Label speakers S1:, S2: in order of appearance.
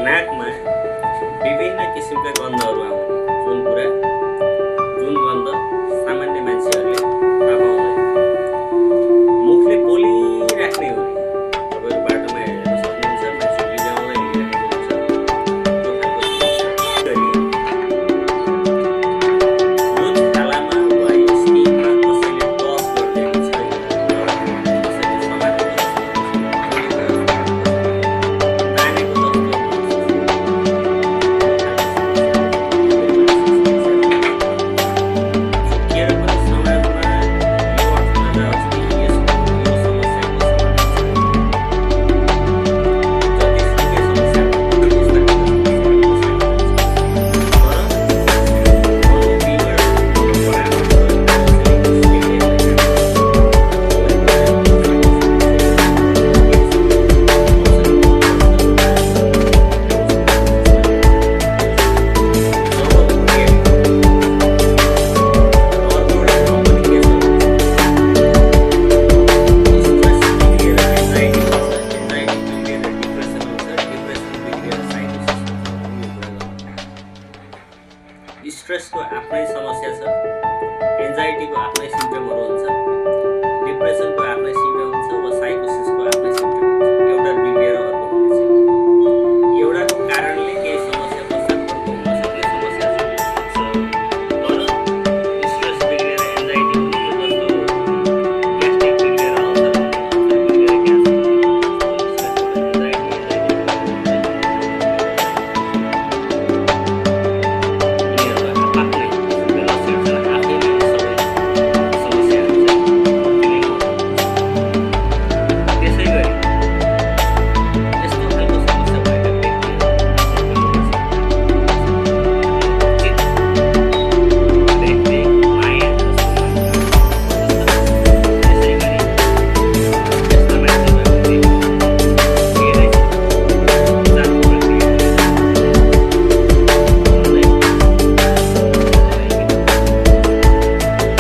S1: नाकमा विभिन्न किसिमका गन्धहरू आउने जुन गन्ध सामान्य मान्छेहरूले थाहा पाउँदैन। मुखले बोलिराख्ने हो नि, तपाईँहरू बाटोमा हेर्न सक्नुहुन्छ, मान्छे बिजाउँदै हिँडिरहेको हुन्छ, त्यो खालको समस्या। यो छालामा वा स्किनमा कसैले टच गरिदिएको छैन, कसैले समातेको तानेको झुकिएर पनि समाजमा यो अर्थमा जाओस् कि यसको यो समस्याको समाधान स्ट्रेसको आफ्नै समस्या छ, एन्जाइटीको आफ्नै सिम्पटमहरू हुन्छ।